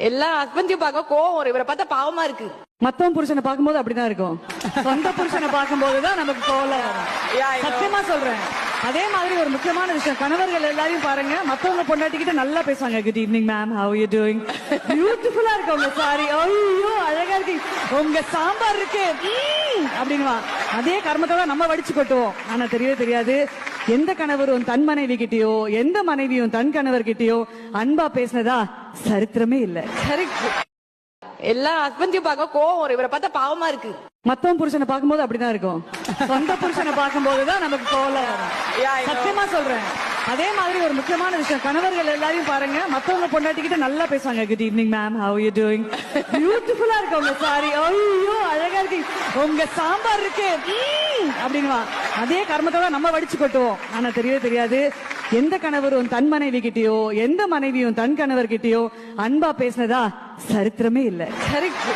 எல்லா ஹஸ்பண்டையும் பார்க்க கோவம் வரும். இவரை பார்த்தா பாவமா இருக்கு. மத்தவன் புருஷனை பார்க்கும்போது அப்படிதான் இருக்கும். சொந்த புருஷனை பார்க்கும்போதுதான் நமக்கு கோவம் வரும். சத்தியமா சொல்றேன். அதே மாதிரி ஒரு முக்கியமான விஷயம், கணவர்கள் எல்லாரையும் பாருங்க, மத்தவங்க பொண்டாட்டிக்கிட்ட நல்லா பேசுவாங்க. Good evening ma'am, how you doing, பியூட்டிஃபுல்லா இருக்கு உங்க சாரி, ஐயோ அழகா இருக்கு உங்க சாம்பார் இருக்கு அப்படின்வா. அதே கர்மத்தை நம்ம வடிச்சு கொட்டுவோம். ஆனா தெரியவே தெரியாது எந்த கணவரும் தன் மனைவி கிட்டயோ எந்த மனைவியும் தன் கணவர் கிட்டயோ அன்பா பேசினதா சரித்திரமே இல்ல. கரெக்ட். எல்லா ஹஸ்பண்டையும் பார்க்க கோவம் வரும். இவரை பார்த்தா பாவமா இருக்கு. மத்தவன் புருஷனை பார்க்கும்போது அப்படிதான் இருக்கும். சொந்த புருஷனை பார்க்கும்போதுதான் நமக்கு கோவம் வரும். சத்தியமா சொல்றேன். அதே மாதிரி ஒரு முக்கியமான விஷயம், கணவர்கள் எல்லாரையும் பாருங்க, மத்தவங்க பொண்டாட்டிக்கிட்ட நல்லா பேசுவாங்க. Good evening ma'am, how you doing, பியூட்டிஃபுல்லா இருக்கு உங்க சாரி, ஐயோ அழகா இருக்கு உங்க சாம்பார் இருக்கு அப்படின்வா. அதே கர்மத்தை நம்ம வடிச்சு கொட்டுவோம். ஆனா தெரியவே தெரியாது எந்த கணவரும் தன் மனைவி கிட்டயோ எந்த மனைவியும் தன் கணவர் கிட்டயோ அன்பா பேசினதா சரித்திரமே இல்ல. கரெக்ட்.